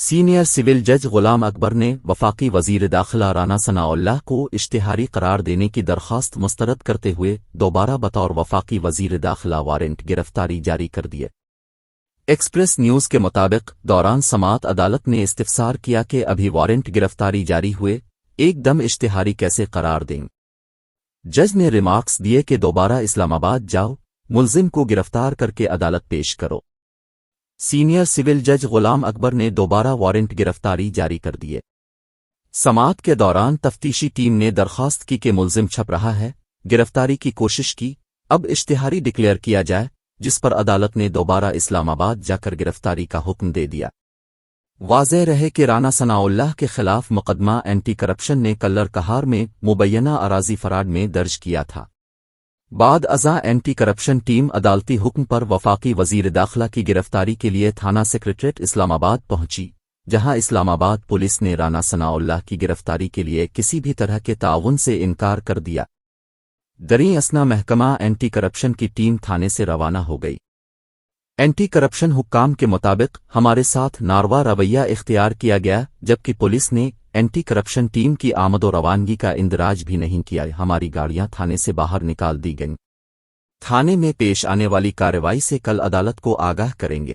Senior civil جج غلام اکبر نے وفاقی وزیر داخلہ رانا ثناءاللہ کو اشتہاری قرار دینے کی درخواست مسترد کرتے ہوئے دوبارہ بطور وفاقی وزیر داخلہ وارنٹ گرفتاری جاری کر دیے۔ ایکسپریس نیوز کے مطابق دوران سماعت عدالت نے استفسار کیا کہ ابھی وارنٹ گرفتاری جاری ہوئے ایک دم اشتہاری کیسے قرار دیں۔ جج نے ریمارکس دیے کہ دوبارہ اسلام آباد جاؤ، ملزم کو گرفتار کر کے عدالت پیش کرو۔ سینئر سول جج غلام اکبر نے دوبارہ وارنٹ گرفتاری جاری کر دیے۔ سماعت کے دوران تفتیشی ٹیم نے درخواست کی کہ ملزم چھپ رہا ہے، گرفتاری کی کوشش کی، اب اشتہاری ڈکلیئر کیا جائے، جس پر عدالت نے دوبارہ اسلام آباد جا کر گرفتاری کا حکم دے دیا۔ واضح رہے کہ رانا ثناءاللہ کے خلاف مقدمہ اینٹی کرپشن نے کلر کہار میں مبینہ اراضی فراڈ میں درج کیا تھا۔ بعد ازاں اینٹی کرپشن ٹیم عدالتی حکم پر وفاقی وزیر داخلہ کی گرفتاری کے لیے تھانہ سیکریٹریٹ اسلام آباد پہنچی، جہاں اسلام آباد پولیس نے رانا ثناءاللہ کی گرفتاری کے لیے کسی بھی طرح کے تعاون سے انکار کر دیا۔ دریں اثنا محکمہ اینٹی کرپشن کی ٹیم تھانے سے روانہ ہو گئی۔ اینٹی کرپشن حکام کے مطابق ہمارے ساتھ ناروا رویہ اختیار کیا گیا، جبکہ پولیس نے اینٹی کرپشن ٹیم کی آمد و روانگی کا اندراج بھی نہیں کیا، ہماری گاڑیاں تھانے سے باہر نکال دی گئیں۔ تھانے میں پیش آنے والی کارروائی سے کل عدالت کو آگاہ کریں گے۔